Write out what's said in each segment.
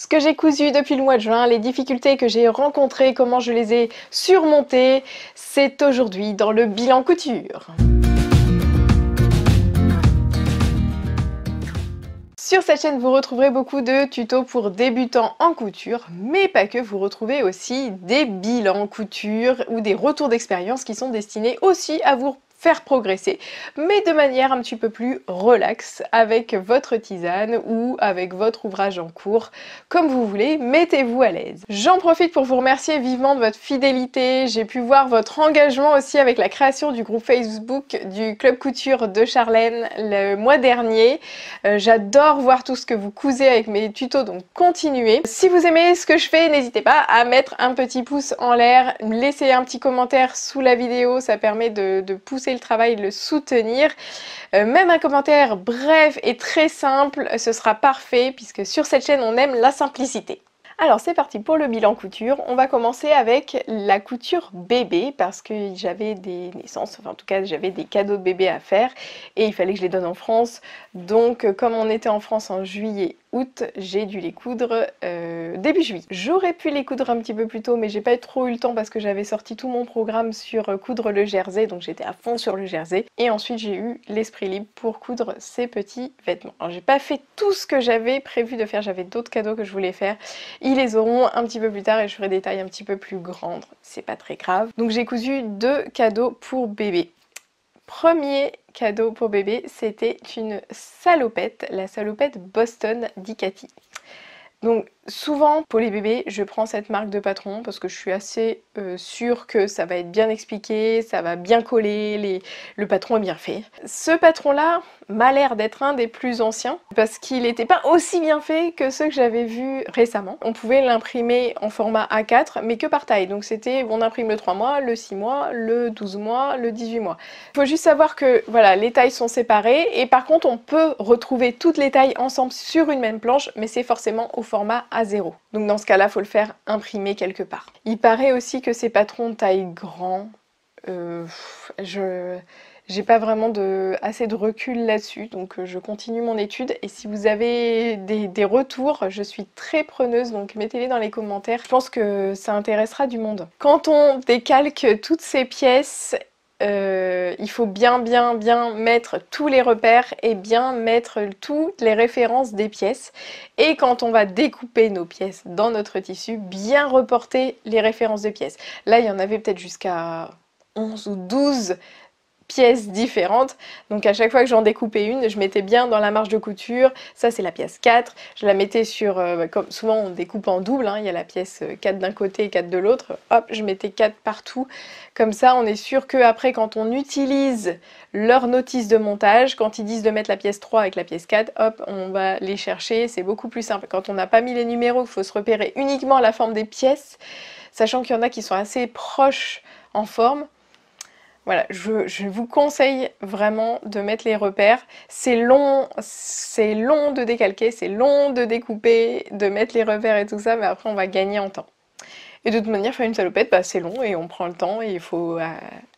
ce que j'ai cousu depuis le mois de juin, les difficultés que j'ai rencontrées, comment je les ai surmontées, c'est aujourd'hui dans le bilan couture. Sur cette chaîne, vous retrouverez beaucoup de tutos pour débutants en couture, mais pas que, vous retrouvez aussi des bilans couture ou des retours d'expérience qui sont destinés aussi à vous faire progresser, mais de manière un petit peu plus relaxe, avec votre tisane ou avec votre ouvrage en cours, comme vous voulez, mettez-vous à l'aise. J'en profite pour vous remercier vivement de votre fidélité, j'ai pu voir votre engagement aussi avec la création du groupe Facebook du Club Couture de Charlène le mois dernier. J'adore voir tout ce que vous cousez avec mes tutos, donc continuez. Si vous aimez ce que je fais, n'hésitez pas à mettre un petit pouce en l'air, laissez un petit commentaire sous la vidéo, ça permet de pousser le travail, de le soutenir. Même un commentaire bref et très simple, ce sera parfait puisque sur cette chaîne on aime la simplicité. Alors c'est parti pour le bilan couture. On va commencer avec la couture bébé parce que j'avais des naissances, enfin en tout cas j'avais des cadeaux de bébé à faire et il fallait que je les donne en France. Donc comme on était en France en juillet août, j'ai dû les coudre début juillet. J'aurais pu les coudre un petit peu plus tôt mais j'ai pas trop eu le temps parce que j'avais sorti tout mon programme sur coudre le jersey, donc j'étais à fond sur le jersey. Et ensuite j'ai eu l'esprit libre pour coudre ces petits vêtements. Alors j'ai pas fait tout ce que j'avais prévu de faire, j'avais d'autres cadeaux que je voulais faire. Ils les auront un petit peu plus tard et je ferai des tailles un petit peu plus grandes, c'est pas très grave. Donc j'ai cousu 2 cadeaux pour bébé. Premier cadeau pour bébé, c'était une salopette, la salopette Boston d'Icati. Donc souvent pour les bébés, je prends cette marque de patron parce que je suis assez sûre que ça va être bien expliqué, ça va bien coller, le patron est bien fait. Ce patron-là m'a l'air d'être un des plus anciens parce qu'il n'était pas aussi bien fait que ceux que j'avais vus récemment. On pouvait l'imprimer en format A4 mais que par taille, donc c'était on imprime le 3 mois, le 6 mois, le 12 mois, le 18 mois. Il faut juste savoir que voilà, les tailles sont séparées et par contre on peut retrouver toutes les tailles ensemble sur une même planche mais c'est forcément au format A0. Donc dans ce cas-là, il faut le faire imprimer quelque part. Il paraît aussi que ces patrons taille grand. J'ai pas vraiment assez de recul là-dessus, donc je continue mon étude. Et si vous avez des retours, je suis très preneuse, donc mettez-les dans les commentaires. Je pense que ça intéressera du monde. Quand on décalque toutes ces pièces, il faut bien mettre tous les repères et bien mettre toutes les références des pièces. Et quand on va découper nos pièces dans notre tissu, bien reporter les références de pièces. Là, il y en avait peut-être jusqu'à 11 ou 12 pièces différentes, donc à chaque fois que j'en découpais une, je mettais bien dans la marge de couture, ça c'est la pièce 4, je la mettais sur, comme souvent on découpe en double, hein, il y a la pièce 4 d'un côté et 4 de l'autre, hop, je mettais 4 partout, comme ça on est sûr que après quand on utilise leur notice de montage, quand ils disent de mettre la pièce 3 avec la pièce 4, hop, on va les chercher, c'est beaucoup plus simple. Quand on n'a pas mis les numéros, il faut se repérer uniquement la forme des pièces, sachant qu'il y en a qui sont assez proches en forme. Voilà, je vous conseille vraiment de mettre les repères. C'est long de décalquer, c'est long de découper, de mettre les repères et tout ça, mais après on va gagner en temps. Et de toute manière, faire une salopette, bah, c'est long et on prend le temps et il faut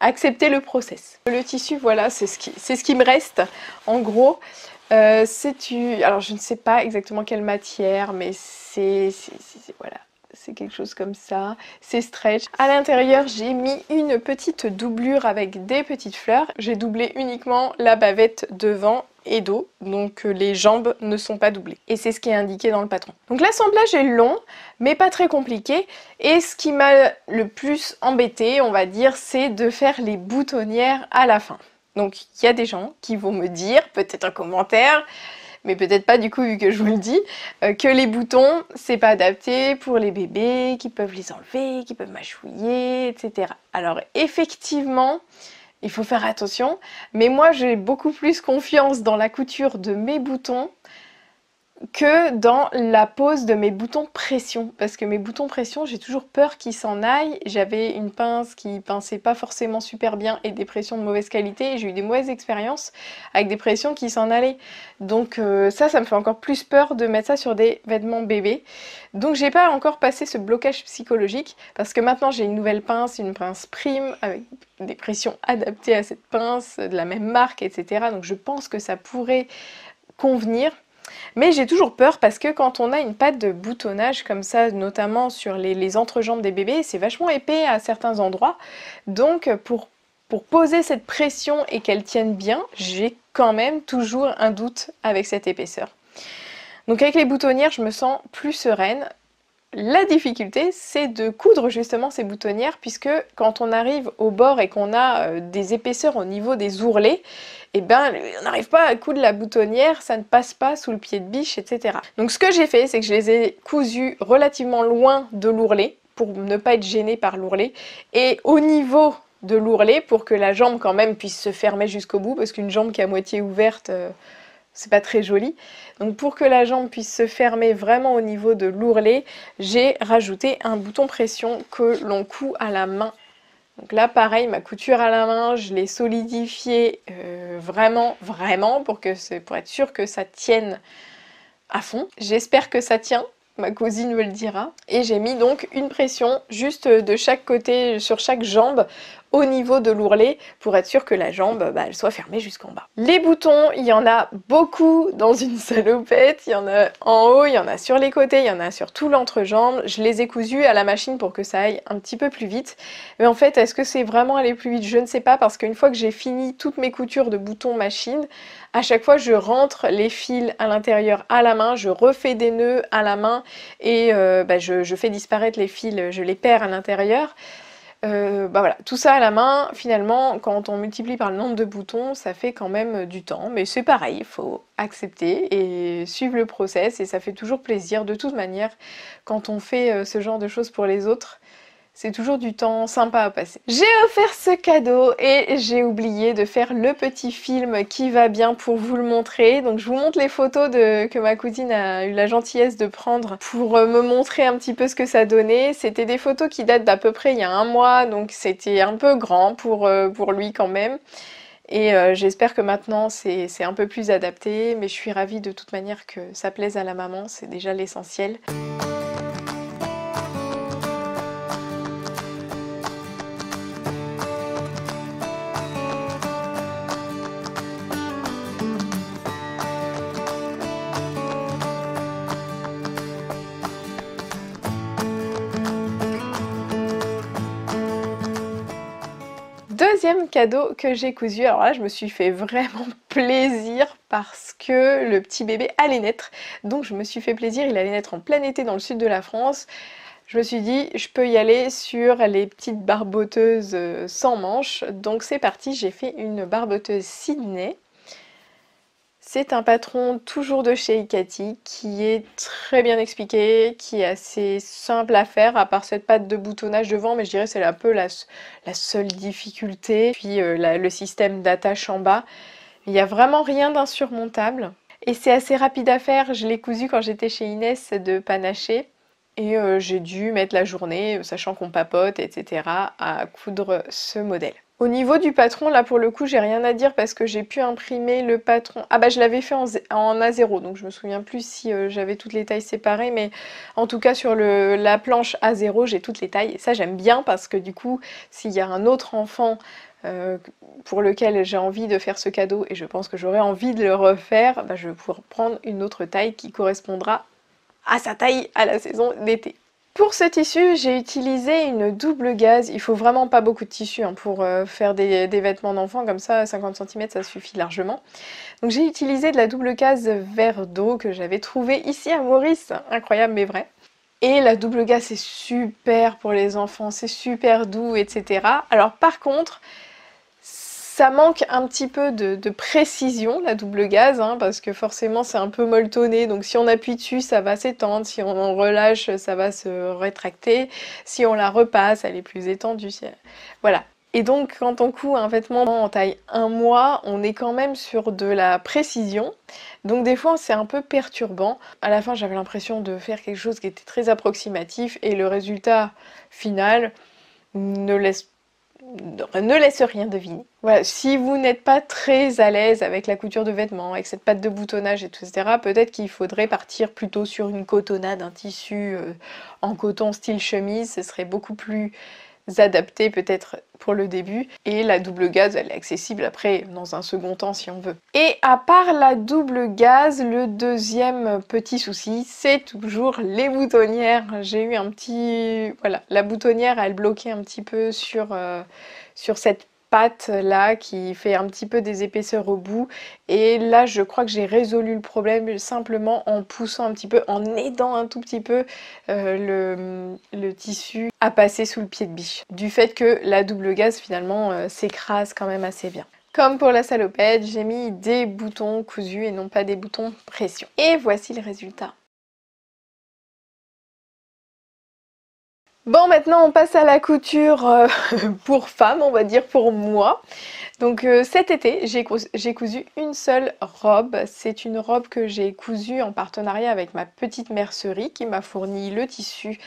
accepter le process. Le tissu, voilà, c'est ce qui me reste. En gros, alors je ne sais pas exactement quelle matière, mais voilà. C'est quelque chose comme ça, c'est stretch. À l'intérieur, j'ai mis une petite doublure avec des petites fleurs. J'ai doublé uniquement la bavette devant et dos, donc les jambes ne sont pas doublées. Et c'est ce qui est indiqué dans le patron. Donc l'assemblage est long, mais pas très compliqué. Et ce qui m'a le plus embêté, on va dire, c'est de faire les boutonnières à la fin. Donc il y a des gens qui vont me dire, peut-être un commentaire, mais peut-être pas du coup vu que je vous le dis, que les boutons c'est pas adapté pour les bébés, qui peuvent les enlever, qui peuvent mâchouiller, etc. Alors effectivement, il faut faire attention, mais moi j'ai beaucoup plus confiance dans la couture de mes boutons que dans la pose de mes boutons pression, parce que mes boutons pression j'ai toujours peur qu'ils s'en aillent. J'avais une pince qui pinçait pas forcément super bien et des pressions de mauvaise qualité et j'ai eu des mauvaises expériences avec des pressions qui s'en allaient, donc ça me fait encore plus peur de mettre ça sur des vêtements bébés. Donc j'ai pas encore passé ce blocage psychologique parce que maintenant j'ai une nouvelle pince, une pince prime avec des pressions adaptées à cette pince, de la même marque, etc. Donc je pense que ça pourrait convenir. Mais j'ai toujours peur parce que quand on a une patte de boutonnage comme ça, notamment sur les entrejambes des bébés, c'est vachement épais à certains endroits. Donc pour poser cette pression et qu'elle tienne bien, j'ai quand même toujours un doute avec cette épaisseur. Donc avec les boutonnières, je me sens plus sereine. La difficulté, c'est de coudre justement ces boutonnières, puisque quand on arrive au bord et qu'on a des épaisseurs au niveau des ourlets, eh ben, on n'arrive pas à coudre la boutonnière, ça ne passe pas sous le pied de biche, etc. Donc ce que j'ai fait, c'est que je les ai cousus relativement loin de l'ourlet, pour ne pas être gênée par l'ourlet, et au niveau de l'ourlet, pour que la jambe quand même puisse se fermer jusqu'au bout, parce qu'une jambe qui est à moitié ouverte, c'est pas très joli. Donc pour que la jambe puisse se fermer vraiment au niveau de l'ourlet, j'ai rajouté un bouton pression que l'on coud à la main. Donc là pareil, ma couture à la main, je l'ai solidifiée vraiment pour être sûre que ça tienne à fond. J'espère que ça tient. Ma cousine me le dira. Et j'ai mis donc une pression juste de chaque côté, sur chaque jambe, au niveau de l'ourlet, pour être sûr que la jambe, elle soit fermée jusqu'en bas. Les boutons, il y en a beaucoup dans une salopette. Il y en a en haut, il y en a sur les côtés, il y en a sur tout l'entrejambe. Je les ai cousus à la machine pour que ça aille un petit peu plus vite. Mais en fait, est-ce que c'est vraiment aller plus vite? Je ne sais pas, parce qu'une fois que j'ai fini toutes mes coutures de boutons machine, à chaque fois, je rentre les fils à l'intérieur à la main, je refais des nœuds à la main et je fais disparaître les fils, je les perds à l'intérieur. Voilà, tout ça à la main, finalement, quand on multiplie par le nombre de boutons, ça fait quand même du temps. Mais c'est pareil, il faut accepter et suivre le process et ça fait toujours plaisir. De toute manière, quand on fait ce genre de choses pour les autres, c'est toujours du temps sympa à passer. J'ai offert ce cadeau et j'ai oublié de faire le petit film qui va bien pour vous le montrer. Donc je vous montre les photos que ma cousine a eu la gentillesse de prendre pour me montrer un petit peu ce que ça donnait. C'était des photos qui datent d'à peu près il y a un mois, donc c'était un peu grand pour lui quand même. Et j'espère que maintenant c'est un peu plus adapté, mais je suis ravie de toute manière que ça plaise à la maman, c'est déjà l'essentiel. Deuxième cadeau que j'ai cousu, alors là je me suis fait vraiment plaisir parce que le petit bébé allait naître, donc je me suis fait plaisir, il allait naître en plein été dans le sud de la France. Je me suis dit je peux y aller sur les petites barboteuses sans manches, donc c'est parti, j'ai fait une barboteuse Sydney. C'est un patron toujours de chez Ikati qui est très bien expliqué, qui est assez simple à faire, à part cette patte de boutonnage devant, mais je dirais que c'est un peu la seule difficulté. Puis le système d'attache en bas, il n'y a vraiment rien d'insurmontable. Et c'est assez rapide à faire, je l'ai cousu quand j'étais chez Inès de Panaché. Et j'ai dû mettre la journée, sachant qu'on papote, etc., à coudre ce modèle. Au niveau du patron, là pour le coup, j'ai rien à dire parce que j'ai pu imprimer le patron. Ah bah je l'avais fait en A0, donc je me souviens plus si j'avais toutes les tailles séparées, mais en tout cas sur la planche A0, j'ai toutes les tailles. Et ça j'aime bien parce que du coup, s'il y a un autre enfant pour lequel j'ai envie de faire ce cadeau et je pense que j'aurais envie de le refaire, bah, je vais pouvoir prendre une autre taille qui correspondra à sa taille à la saison d'été. Pour ce tissu, j'ai utilisé une double gaze. Il faut vraiment pas beaucoup de tissu pour faire des vêtements d'enfants, comme ça 50 cm ça suffit largement. Donc j'ai utilisé de la double gaze vert d'eau que j'avais trouvée ici à Maurice, incroyable mais vrai. Et la double gaze c'est super pour les enfants, c'est super doux, etc. Alors par contre, ça manque un petit peu de précision, la double gaze, parce que forcément c'est un peu molletonné, donc si on appuie dessus ça va s'étendre, si on relâche ça va se rétracter, si on la repasse elle est plus étendue, voilà. Et donc quand on coud un vêtement en taille 1 mois, on est quand même sur de la précision, donc des fois c'est un peu perturbant. À la fin j'avais l'impression de faire quelque chose qui était très approximatif et le résultat final ne laisse rien deviner. Voilà, si vous n'êtes pas très à l'aise avec la couture de vêtements, avec cette patte de boutonnage, etc., peut-être qu'il faudrait partir plutôt sur une cotonnade, un tissu en coton style chemise, ce serait beaucoup plus adapté peut-être pour le début. Et la double gaze, elle est accessible après dans un second temps si on veut. Et à part la double gaze, le deuxième petit souci, c'est toujours les boutonnières. J'ai eu un petit... Voilà, la boutonnière, elle bloquait un petit peu sur cette patte là qui fait un petit peu des épaisseurs au bout, et là je crois que j'ai résolu le problème simplement en poussant un petit peu, en aidant un tout petit peu le tissu à passer sous le pied de biche, du fait que la double gaze finalement s'écrase quand même assez bien. Comme pour la salopette, j'ai mis des boutons cousus et non pas des boutons pression. Et voici le résultat. Bon, maintenant on passe à la couture pour femme, on va dire pour moi. Donc cet été, j'ai cousu une seule robe. C'est une robe que j'ai cousue en partenariat avec ma petite mercerie qui m'a fourni le tissu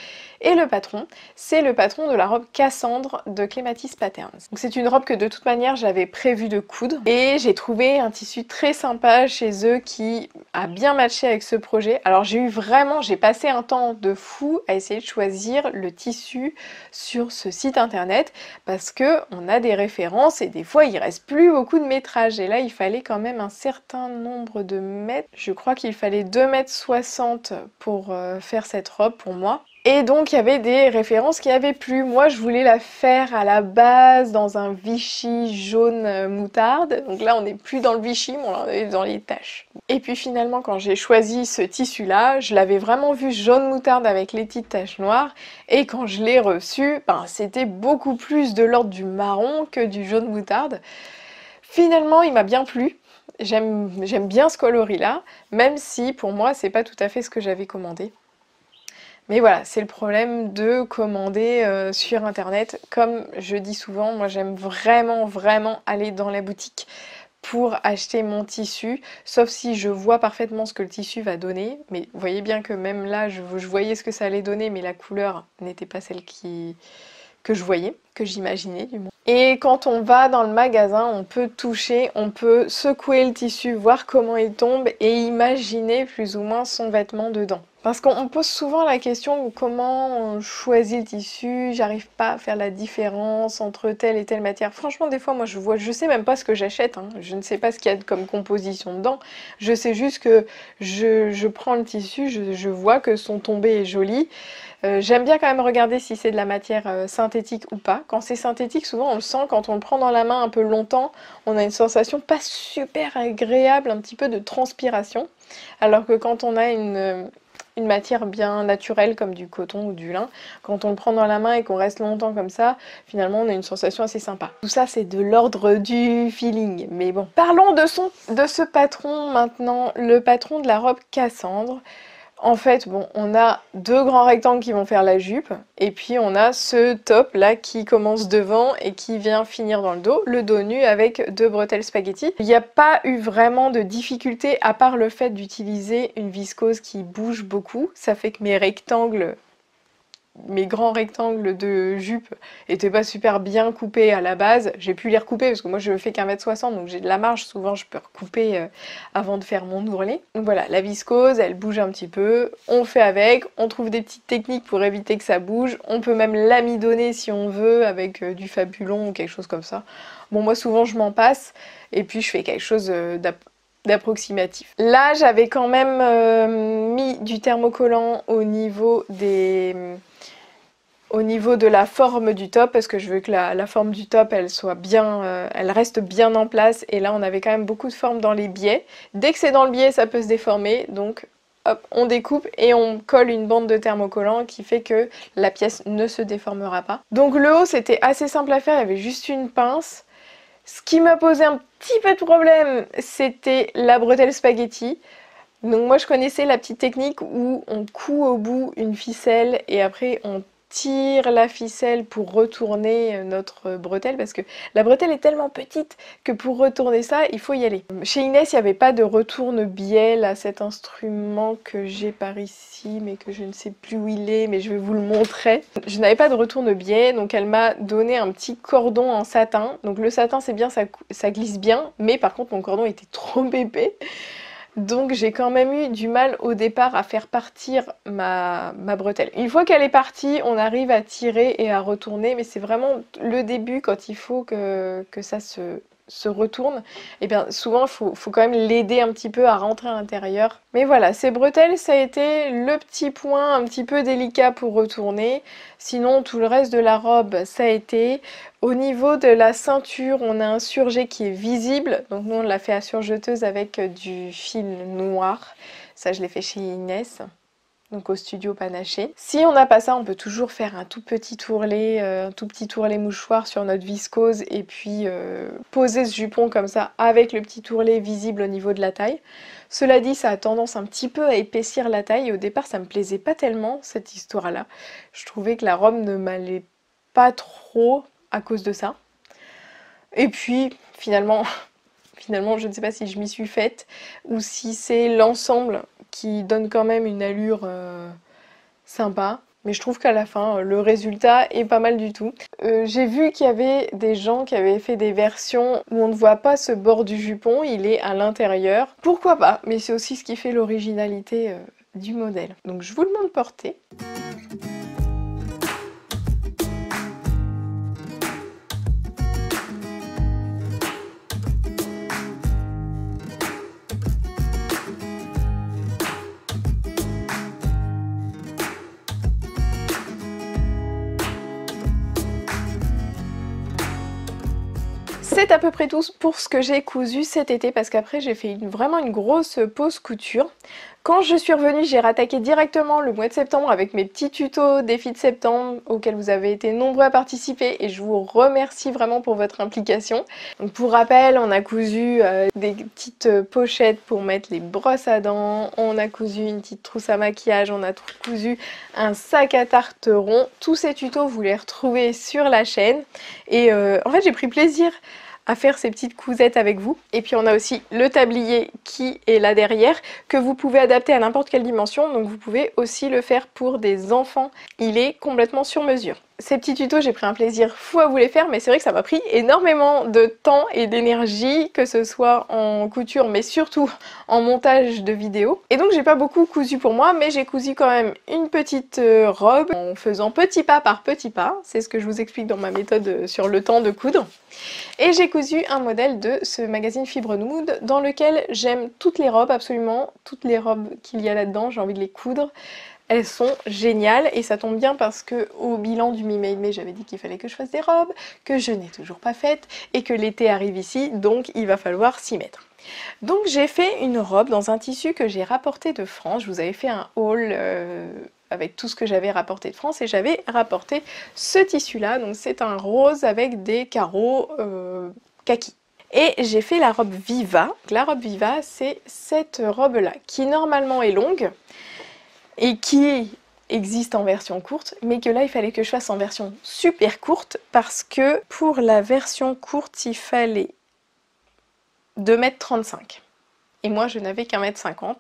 et le patron. C'est le patron de la robe Cassandre de Clematis Patterns. Donc c'est une robe que de toute manière j'avais prévu de coudre, et j'ai trouvé un tissu très sympa chez eux qui a bien matché avec ce projet. Alors j'ai passé un temps de fou à essayer de choisir le tissu sur ce site internet, parce que on a des références et des fois il reste plus beaucoup de métrage, et là il fallait quand même un certain nombre de mètres. Je crois qu'il fallait 2,60 m pour faire cette robe pour moi. Et donc il y avait des références qui n'avaient plus. Moi je voulais la faire à la base dans un Vichy jaune moutarde. Donc là on n'est plus dans le Vichy, mais on est dans les taches. Et puis finalement quand j'ai choisi ce tissu là, je l'avais vraiment vu jaune moutarde avec les petites taches noires. Et quand je l'ai reçu, c'était beaucoup plus de l'ordre du marron que du jaune moutarde. Finalement il m'a bien plu. J'aime bien ce coloris là, même si pour moi c'est pas tout à fait ce que j'avais commandé. Mais voilà, c'est le problème de commander sur internet. Comme je dis souvent, moi j'aime vraiment aller dans la boutique pour acheter mon tissu, sauf si je vois parfaitement ce que le tissu va donner. Mais vous voyez bien que même là, je voyais ce que ça allait donner, mais la couleur n'était pas celle que je voyais, que j'imaginais du moins. Et quand on va dans le magasin, on peut toucher, on peut secouer le tissu, voir comment il tombe et imaginer plus ou moins son vêtement dedans. Parce qu'on pose souvent la question comment on choisit le tissu, j'arrive pas à faire la différence entre telle et telle matière. Franchement, des fois, moi je sais même pas ce que j'achète, hein. Je ne sais pas ce qu'il y a comme composition dedans. Je sais juste que je prends le tissu, je vois que son tombé est joli. J'aime bien quand même regarder si c'est de la matière synthétique ou pas. Quand c'est synthétique, souvent on le sent, quand on le prend dans la main un peu longtemps, on a une sensation pas super agréable, un petit peu de transpiration. Alors que quand on a une matière bien naturelle comme du coton ou du lin, quand on le prend dans la main et qu'on reste longtemps comme ça, finalement on a une sensation assez sympa. Tout ça c'est de l'ordre du feeling, mais bon. Parlons de ce patron maintenant, le patron de la robe Cassandre. En fait, bon, on a deux grands rectangles qui vont faire la jupe, et puis on a ce top là qui commence devant et qui vient finir dans le dos nu avec deux bretelles spaghetti. Il n'y a pas eu vraiment de difficulté à part le fait d'utiliser une viscose qui bouge beaucoup. Ça fait que mes grands rectangles de jupe étaient pas super bien coupés à la base. J'ai pu les recouper parce que moi je fais qu'1,60 m, donc j'ai de la marge, souvent je peux recouper avant de faire mon ourlet. Donc voilà, la viscose elle bouge un petit peu, on fait avec, on trouve des petites techniques pour éviter que ça bouge, on peut même l'amidonner si on veut avec du Fabulon ou quelque chose comme ça. Bon, moi souvent je m'en passe et puis je fais quelque chose d'approximatif. Là j'avais quand même mis du thermocollant au niveau de la forme du top, parce que je veux que la forme du top elle soit bien, elle reste bien en place, et là on avait quand même beaucoup de forme dans les biais. Dès que c'est dans le biais ça peut se déformer, donc hop, on découpe et on colle une bande de thermocollant qui fait que la pièce ne se déformera pas. Donc le haut c'était assez simple à faire, il y avait juste une pince. Ce qui m'a posé un petit peu de problème, c'était la bretelle spaghetti. Donc moi je connaissais la petite technique où on coud au bout une ficelle et après on tire la ficelle pour retourner notre bretelle, parce que la bretelle est tellement petite que pour retourner ça il faut y aller. Chez Inès il n'y avait pas de retourne-biais, là, cet instrument que j'ai par ici mais que je ne sais plus où il est, mais je vais vous le montrer. Je n'avais pas de retourne-biais, donc elle m'a donné un petit cordon en satin. Donc le satin c'est bien, ça glisse bien, mais par contre mon cordon était trop épais. Donc j'ai quand même eu du mal au départ à faire partir ma bretelle. Une fois qu'elle est partie, on arrive à tirer et à retourner, mais c'est vraiment le début quand il faut que ça se retourne. Et bien souvent il faut quand même l'aider un petit peu à rentrer à l'intérieur. Mais voilà, ces bretelles, ça a été le petit point un petit peu délicat pour retourner. Sinon tout le reste de la robe, ça a été. Au niveau de la ceinture, on a un surjet qui est visible. Donc nous on l'a fait à surjeteuse avec du fil noir. Ça je l'ai fait chez Inès, donc au studio Panaché. Si on n'a pas ça, on peut toujours faire un tout petit tourlet mouchoir sur notre viscose et puis poser ce jupon comme ça avec le petit tourlet visible au niveau de la taille. Cela dit, ça a tendance un petit peu à épaissir la taille et au départ ça me plaisait pas tellement cette histoire-là. Je trouvais que la robe ne m'allait pas trop à cause de ça. Et puis finalement je ne sais pas si je m'y suis faite ou si c'est l'ensemble qui donne quand même une allure sympa. Mais je trouve qu'à la fin, le résultat est pas mal du tout. J'ai vu qu'il y avait des gens qui avaient fait des versions où on ne voit pas ce bord du jupon, il est à l'intérieur. Pourquoi pas? Mais c'est aussi ce qui fait l'originalité du modèle. Donc je vous le montre porté. C'est à peu près tout pour ce que j'ai cousu cet été parce qu'après j'ai fait vraiment une grosse pause couture. Quand je suis revenue, j'ai rattaqué directement le mois de septembre avec mes petits tutos défis de septembre auxquels vous avez été nombreux à participer et je vous remercie vraiment pour votre implication. Donc pour rappel, on a cousu des petites pochettes pour mettre les brosses à dents, on a cousu une petite trousse à maquillage, on a cousu un sac à tarte rond. Tous ces tutos, vous les retrouvez sur la chaîne et en fait j'ai pris plaisir à faire ces petites cousettes avec vous. Et puis on a aussi le tablier qui est là derrière, que vous pouvez adapter à n'importe quelle dimension, donc vous pouvez aussi le faire pour des enfants. Il est complètement sur mesure. Ces petits tutos, j'ai pris un plaisir fou à vous les faire, mais c'est vrai que ça m'a pris énormément de temps et d'énergie, que ce soit en couture, mais surtout en montage de vidéos. Et donc j'ai pas beaucoup cousu pour moi, mais j'ai cousu quand même une petite robe en faisant petit pas par petit pas. C'est ce que je vous explique dans ma méthode sur le temps de coudre. Et j'ai cousu un modèle de ce magazine Fibre Nude dans lequel j'aime toutes les robes, absolument toutes les robes qu'il y a là-dedans, j'ai envie de les coudre. Elles sont géniales et ça tombe bien parce que au bilan du Mi-Made Me, j'avais dit qu'il fallait que je fasse des robes, que je n'ai toujours pas faites et que l'été arrive ici, donc il va falloir s'y mettre. Donc j'ai fait une robe dans un tissu que j'ai rapporté de France. Je vous avais fait un haul avec tout ce que j'avais rapporté de France et j'avais rapporté ce tissu là, donc c'est un rose avec des carreaux kaki. Et j'ai fait la robe Viva. La robe Viva, c'est cette robe là qui normalement est longue et qui existe en version courte, mais que là il fallait que je fasse en version super courte parce que pour la version courte il fallait 2,35 m et moi je n'avais qu'1,50 m.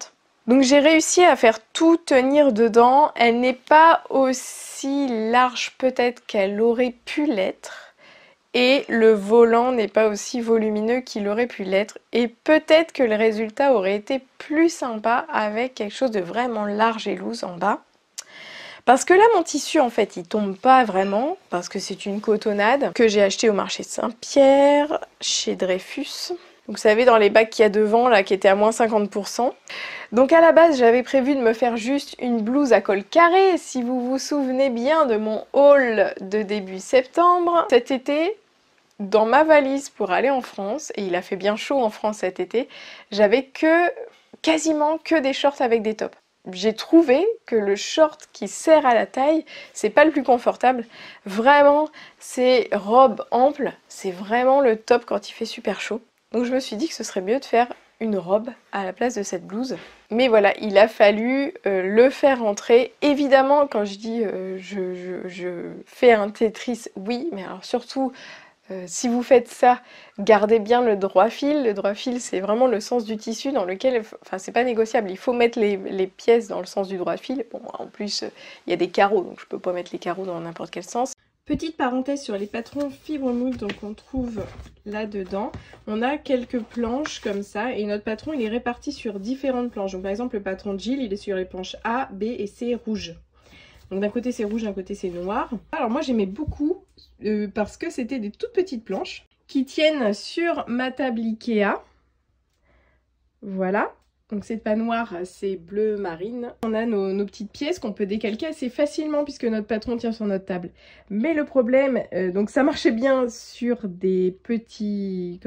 Donc j'ai réussi à faire tout tenir dedans. Elle n'est pas aussi large peut-être qu'elle aurait pu l'être et le volant n'est pas aussi volumineux qu'il aurait pu l'être et peut-être que le résultat aurait été plus sympa avec quelque chose de vraiment large et loose en bas. Parce que là mon tissu en fait il tombe pas vraiment parce que c'est une cotonnade que j'ai acheté au marché Saint-Pierre chez Dreyfus. Donc vous savez dans les bacs qu'il y a devant là qui étaient à moins 50%. Donc à la base j'avais prévu de me faire juste une blouse à col carré si vous vous souvenez bien de mon haul de début septembre. Cet été dans ma valise pour aller en France, et il a fait bien chaud en France cet été, j'avais quasiment que des shorts avec des tops. J'ai trouvé que le short qui serre à la taille, c'est pas le plus confortable. Vraiment, ces robes amples, c'est vraiment le top quand il fait super chaud. Donc je me suis dit que ce serait mieux de faire une robe à la place de cette blouse. Mais voilà, il a fallu le faire rentrer. Évidemment, quand je dis je fais un Tetris, oui, mais alors surtout si vous faites ça, gardez bien le droit fil. Le droit fil, c'est vraiment le sens du tissu dans lequel, enfin c'est pas négociable, il faut mettre les pièces dans le sens du droit fil. Bon, en plus, il y a des carreaux, donc je peux pas mettre les carreaux dans n'importe quel sens. Petite parenthèse sur les patrons fibre moule, donc on trouve là-dedans. On a quelques planches comme ça et notre patron il est réparti sur différentes planches. Donc par exemple le patron Jill il est sur les planches A, B et C rouges. Donc d'un côté c'est rouge, d'un côté c'est noir. Alors moi j'aimais beaucoup parce que c'était des toutes petites planches qui tiennent sur ma table Ikea. Voilà. Donc c'est pas noir, c'est bleu marine. On a nos petites pièces qu'on peut décalquer assez facilement puisque notre patron tient sur notre table. Mais le problème, donc ça marchait bien sur des petits,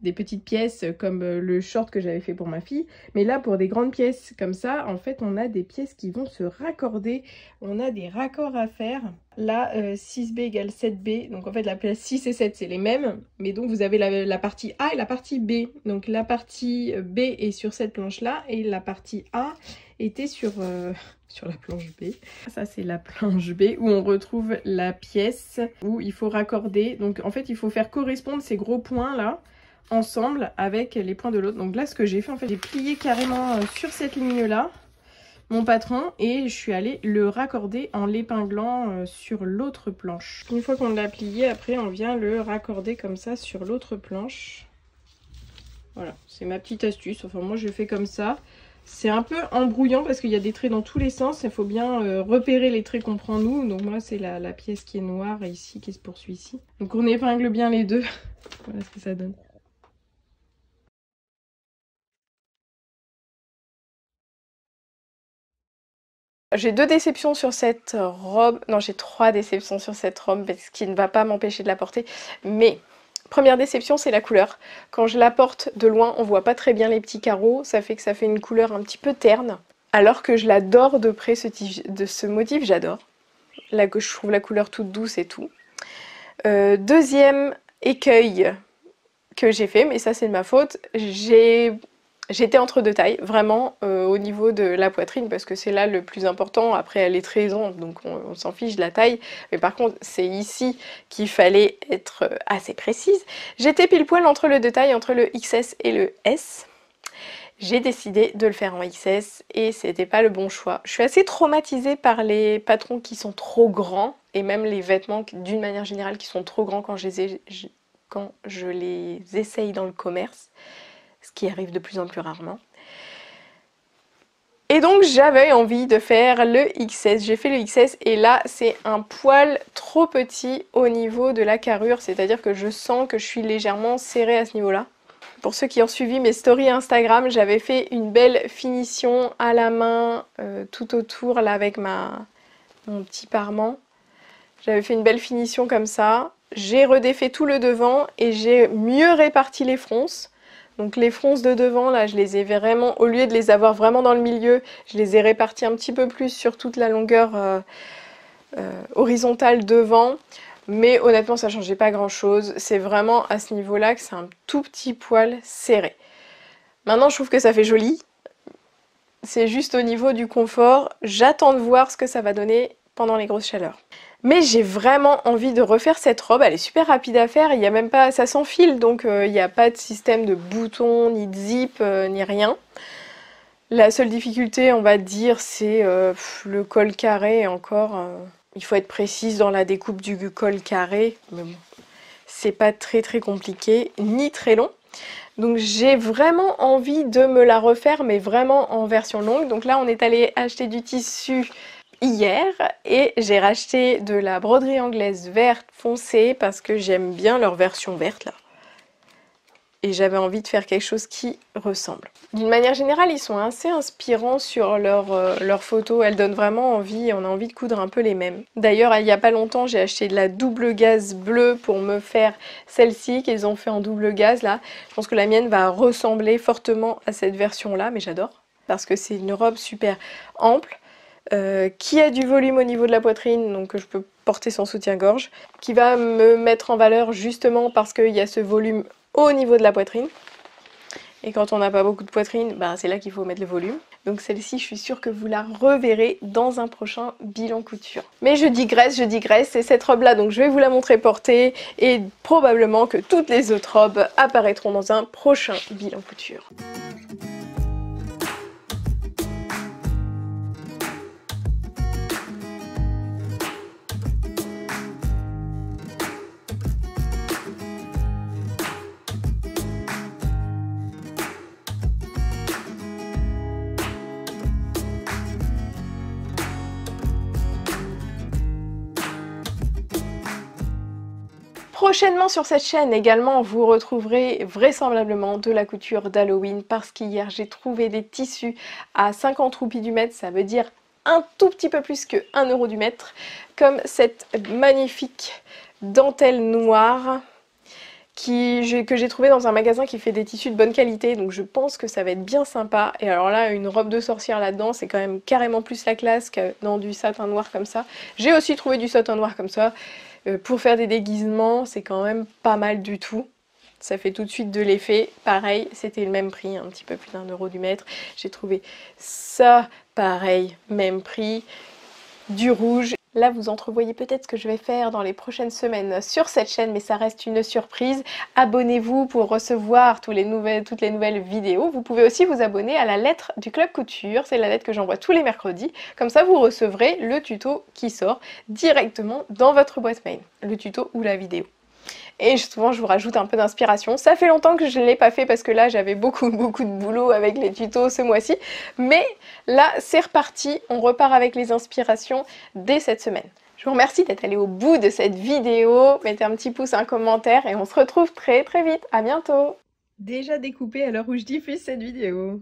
des petites pièces comme le short que j'avais fait pour ma fille. Mais là pour des grandes pièces comme ça, en fait on a des pièces qui vont se raccorder. On a des raccords à faire. Là 6B égale 7B, donc en fait la place 6 et 7 c'est les mêmes. Mais donc vous avez la partie A et la partie B. Donc la partie B est sur cette planche là et la partie A était sur la planche B. Ça c'est la planche B où on retrouve la pièce où il faut raccorder. Donc en fait il faut faire correspondre ces gros points là ensemble avec les points de l'autre. Donc là ce que j'ai fait en fait j'ai plié carrément sur cette ligne là mon patron et je suis allée le raccorder en l'épinglant sur l'autre planche. Une fois qu'on l'a plié, après on vient le raccorder comme ça sur l'autre planche. Voilà, c'est ma petite astuce, enfin moi je fais comme ça. C'est un peu embrouillant parce qu'il y a des traits dans tous les sens, il faut bien repérer les traits qu'on prend nous. Donc moi c'est la pièce qui est noire ici qui se poursuit ici. Donc on épingle bien les deux, voilà ce que ça donne. J'ai 2 déceptions sur cette robe, non j'ai 3 déceptions sur cette robe, ce qui ne va pas m'empêcher de la porter. Mais première déception c'est la couleur. Quand je la porte de loin on voit pas très bien les petits carreaux, ça fait que ça fait une couleur un petit peu terne. Alors que je l'adore de près ce motif, j'adore. Là que je trouve la couleur toute douce et tout. Deuxième écueil que j'ai fait, mais ça c'est de ma faute, j'étais entre deux tailles, vraiment au niveau de la poitrine, parce que c'est là le plus important. Après elle est très ample, donc on s'en fiche de la taille. Mais par contre, c'est ici qu'il fallait être assez précise. J'étais pile poil entre le deux tailles, entre le XS et le S. J'ai décidé de le faire en XS et c'était pas le bon choix. Je suis assez traumatisée par les patrons qui sont trop grands et même les vêtements d'une manière générale qui sont trop grands quand je les essaye dans le commerce. Ce qui arrive de plus en plus rarement. Et donc j'avais envie de faire le XS, j'ai fait le XS et là c'est un poil trop petit au niveau de la carrure, c'est-à-dire que je sens que je suis légèrement serrée à ce niveau-là. Pour ceux qui ont suivi mes stories Instagram, j'avais fait une belle finition à la main tout autour là avec mon petit parement. J'avais fait une belle finition comme ça, j'ai redéfait tout le devant et j'ai mieux réparti les fronces. Donc les fronces de devant, là, je les ai vraiment, au lieu de les avoir vraiment dans le milieu, je les ai réparties un petit peu plus sur toute la longueur horizontale devant. Mais honnêtement, ça ne changeait pas grand-chose. C'est vraiment à ce niveau-là que c'est un tout petit poil serré. Maintenant, je trouve que ça fait joli. C'est juste au niveau du confort. J'attends de voir ce que ça va donner pendant les grosses chaleurs. Mais j'ai vraiment envie de refaire cette robe, elle est super rapide à faire, il y a même pas, ça s'enfile donc il n'y a pas de système de boutons, ni de zip, ni rien. La seule difficulté on va dire c'est le col carré et encore, il faut être précise dans la découpe du col carré, mais bon, c'est pas très compliqué, ni très long. Donc j'ai vraiment envie de me la refaire mais vraiment en version longue. Donc là on est allé acheter du tissu hier et j'ai racheté de la broderie anglaise verte foncée parce que j'aime bien leur version verte là et j'avais envie de faire quelque chose qui ressemble. D'une manière générale ils sont assez inspirants sur leurs photos, elles donnent vraiment envie, on a envie de coudre un peu les mêmes. D'ailleurs il n'y a pas longtemps j'ai acheté de la double gaze bleue pour me faire celle-ci qu'ils ont fait en double gaze là. Je pense que la mienne va ressembler fortement à cette version là mais j'adore parce que c'est une robe super ample. Qui a du volume au niveau de la poitrine, donc que je peux porter sans soutien-gorge, qui va me mettre en valeur justement parce qu'il y a ce volume au niveau de la poitrine. Et quand on n'a pas beaucoup de poitrine, bah, c'est là qu'il faut mettre le volume. Donc celle-ci, je suis sûre que vous la reverrez dans un prochain bilan couture. Mais je digresse, c'est cette robe-là, donc je vais vous la montrer portée et probablement que toutes les autres robes apparaîtront dans un prochain bilan couture. Prochainement sur cette chaîne également, vous retrouverez vraisemblablement de la couture d'Halloween parce qu'hier j'ai trouvé des tissus à 50 roupies du mètre, ça veut dire un tout petit peu plus que 1 euro du mètre, comme cette magnifique dentelle noire que j'ai trouvé dans un magasin qui fait des tissus de bonne qualité, donc je pense que ça va être bien sympa. Et alors là, une robe de sorcière là-dedans, c'est quand même carrément plus la classe que dans du satin noir comme ça. J'ai aussi trouvé du satin noir comme ça. Pour faire des déguisements, c'est quand même pas mal du tout. Ça fait tout de suite de l'effet. Pareil, c'était le même prix, un petit peu plus d'1 euro du mètre. J'ai trouvé ça, pareil, même prix. Du rouge. Là, vous entrevoyez peut-être ce que je vais faire dans les prochaines semaines sur cette chaîne, mais ça reste une surprise. Abonnez-vous pour recevoir toutes les nouvelles vidéos. Vous pouvez aussi vous abonner à la lettre du Club Couture. C'est la lettre que j'envoie tous les mercredis. Comme ça, vous recevrez le tuto qui sort directement dans votre boîte mail. Le tuto ou la vidéo. Et souvent je vous rajoute un peu d'inspiration. Ça fait longtemps que je ne l'ai pas fait parce que là j'avais beaucoup de boulot avec les tutos ce mois-ci. Mais là c'est reparti, on repart avec les inspirations dès cette semaine. Je vous remercie d'être allé au bout de cette vidéo. Mettez un petit pouce, un commentaire et on se retrouve très vite. À bientôt. Déjà découpé à l'heure où je diffuse cette vidéo.